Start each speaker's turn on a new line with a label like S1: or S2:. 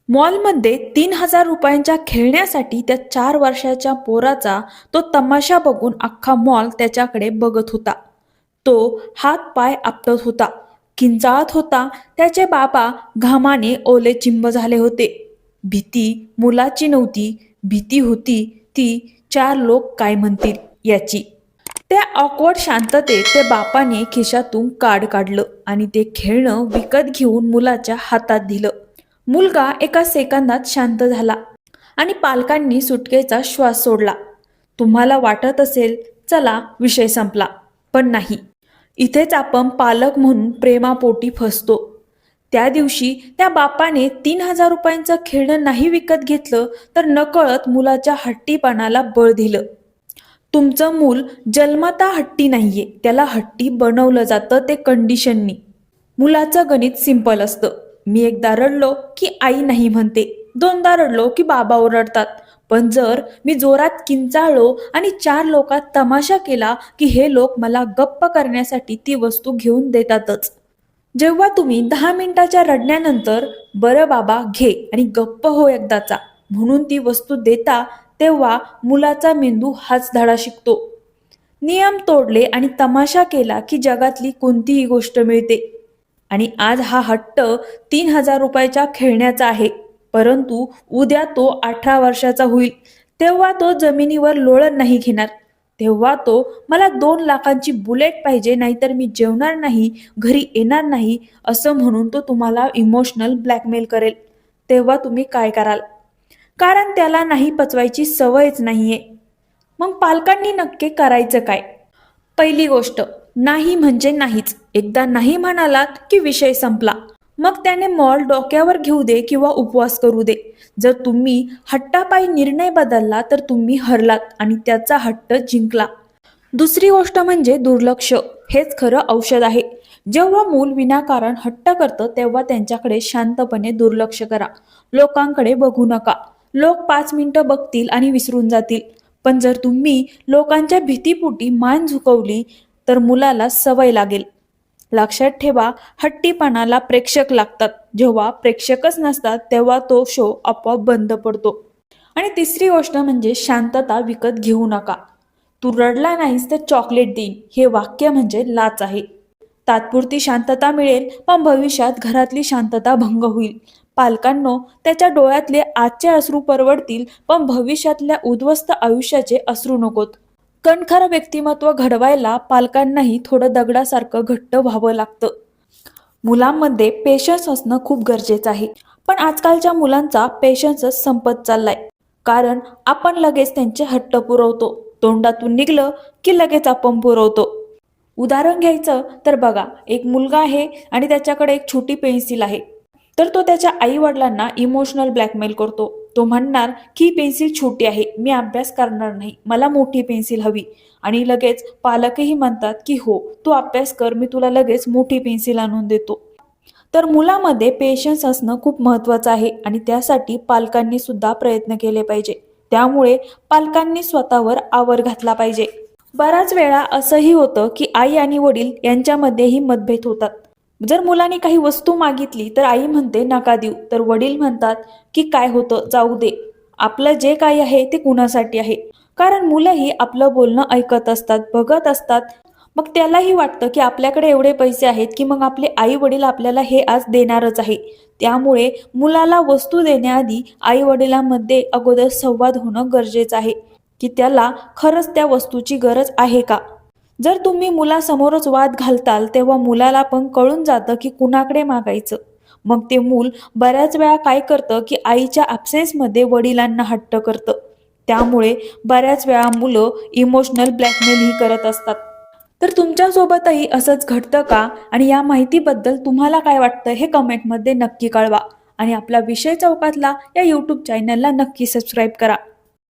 S1: मॉलमध्ये 3,000 रुपयांच्या खेळण्यासाठी त्या 4 वर्षाच्या पोराचा तो तमाशा बघून अख्खा मॉल त्याच्याकडे बघत होता. तो हात पाय आपटत होता, किंचाळत होता. त्याचे बाबा घामाने ओले चिंब झाले होते. भीती मुलाची नव्हती, भीती होती ती 4 लोक काय म्हणतील याची. त्या ऑकवर्ड शांततेत त्या बापाने खिशातून कार्ड काढलं आणि ते खेळणं विकत घेऊन मुलाच्या हातात दिलं. मुलगा एका सेकंदात शांत झाला आणि पालकांनी सुटकेचा श्वास सोडला. तुम्हाला वाटत असेल चला विषय संपला, पण नाही. इथेच आपण पालक म्हणून प्रेमापोटी फसतो. त्या दिवशी त्या बापाने 3,000 रुपयांचं खेळणं नाही विकत घेतलं तर नकळत मुलाच्या हट्टीपणाला बळ दिलं. तुमचं मूल जन्मता हट्टी नाहीये, त्याला हट्टी बनवलं जातं ते कंडिशननी. मुलाचं गणित सिंपल असतं. मी एकदा रडलो की आई नाही म्हणते, दोनदा रडलो की बाबा ओरडतात. पण जर मी जोरात किंचाळलो आणि 4 लोकात तमाशा केला की हे लोक मला गप्प करण्यासाठी ती वस्तू घेऊन देतातच. जेव्हा तुम्ही 10 मिनिटाच्या रडण्यानंतर बरं बाबा घे आणि गप्प हो एकदाचा म्हणून ती वस्तू देता, तेव्हा मुलाचा मेंदू हाच धडा शिकतो. नियम तोडले आणि तमाशा केला की जगातली कोणतीही गोष्ट मिळते. आणि आज हा हट्ट 3,000 रुपयाच्या खेळण्याचा आहे, परंतु उद्या तो 18 वर्षाचा होईल. तेव्हा तो जमिनीवर लोळण नाही घेणार. तेव्हा तो मला 2 लाखांची बुलेट पाहिजे, नाहीतर मी जेवणार नाही, घरी येणार नाही असं म्हणून तो तुम्हाला इमोशनल ब्लॅकमेल करेल. तेव्हा तुम्ही काय कराल? कारण त्याला नाही पचवायची सवयच नाहीये. मग पालकांनी नक्की करायचं काय? पहिली गोष्ट, नाही म्हणजे नाहीच. एकदा नाही म्हणालात की विषय संपला. मग त्याने मॉल डोक्यावर घेऊ दे किंवा उपवास करू दे. जर तुम्ही हट्टापायी निर्णय बदलला तर तुम्ही हरलात आणि त्याचा हट्ट जिंकला. दुसरी गोष्ट म्हणजे दुर्लक्ष. हेच खरं औषध आहे. जेव्हा मूल विनाकारण हट्ट करतं तेव्हा त्यांच्याकडे शांतपणे दुर्लक्ष करा. लोकांकडे बघू नका. लोक 5 मिनिटं बघतील आणि विसरून जातील. पण जर तुम्ही लोकांच्या भीतीपोटी मान झुकवली तर मुलाला सवय लागेल. लक्षात ठेवा, हट्टीपणाला प्रेक्षक लागतात. जेव्हा प्रेक्षकच नसतात तेव्हा तो शो आपोआप बंद पडतो. आणि तिसरी गोष्ट म्हणजे शांतता विकत घेऊ नका. तू रडला नाहीस तर चॉकलेट देईन हे वाक्य म्हणजे लाच आहे. तात्पुरती शांतता मिळेल पण भविष्यात घरातली शांतता भंग होईल. पालकांनो, त्याच्या डोळ्यातले आजचे अश्रू परवडतील पण भविष्यातल्या उद्ध्वस्त आयुष्याचे अश्रू नकोत. कणखर व्यक्तिमत्व घडवायला पालकांनाही थोडं दगडासारखं घट्ट व्हावं लागतं. मुलांमध्ये पेशन्स असणं खूप गरजेचं आहे. पण आजकालच्या मुलांचा पेशन्सच संपत चाललाय. कारण आपण लगेच त्यांचे हट्ट पुरवतो. तोंडातून निघलं की लगेच आपण पुरवतो. उदाहरण घ्यायचं तर बघा, एक मुलगा आहे आणि त्याच्याकडे एक छोटी पेन्सिल आहे. तर तो त्याच्या आई वडिलांना इमोशनल ब्लॅकमेल करतो. तो म्हणणार की ही पेन्सिल छोटी आहे, मी अभ्यास करणार नाही, मला मोठी पेन्सिल हवी. आणि लगेच पालकही म्हणतात की हो तू अभ्यास कर, मी तुला लगेच मोठी पेन्सिल आणून देतो. तर मुलामध्ये पेशन्स असणं खूप महत्त्वाचं आहे आणि त्यासाठी पालकांनी सुद्धा प्रयत्न केले पाहिजे. त्यामुळे पालकांनी स्वतःवर आवर घातला पाहिजे. बऱ्याच वेळा असंही होतं की आई आणि वडील यांच्यामध्येही मतभेद होतात. जर मुलाने काही वस्तू मागितली तर आई म्हणते नका देऊ, तर वडील म्हणतात की काय होतं जाऊ दे, आपलं जे काही आहे ते कुणासाठी आहे. कारण मुलंही आपलं बोलणं ऐकत असतात, बघत असतात. मग त्यालाही वाटतं की आपल्याकडे एवढे पैसे आहेत की मग आपले आई वडील आपल्याला हे आज देणारच आहे. त्यामुळे मुलाला वस्तू देण्याआधी आई वडिलांमध्ये अगोदर संवाद होणं गरजेचं आहे की त्याला खरंच त्या वस्तूची गरज आहे का. जर तुम्ही मुलासमोरच वाद घालताल तेव्हा मुलाला पण कळून जातं की कुणाकडे मागायचं. मग ते मूल बऱ्याच वेळा काय करतं की आईच्या ॲब्सेन्समध्ये वडिलांना हट्ट करतं. त्यामुळे बऱ्याच वेळा मुलं इमोशनल ब्लॅकमेलही करत असतात. तर तुमच्यासोबतही असंच घडतं का? आणि या माहितीबद्दल तुम्हाला काय वाटतं हे कमेंटमध्ये नक्की कळवा. आणि आपला विषय चौकातला या यूट्यूब चॅनलला नक्की सबस्क्राईब करा.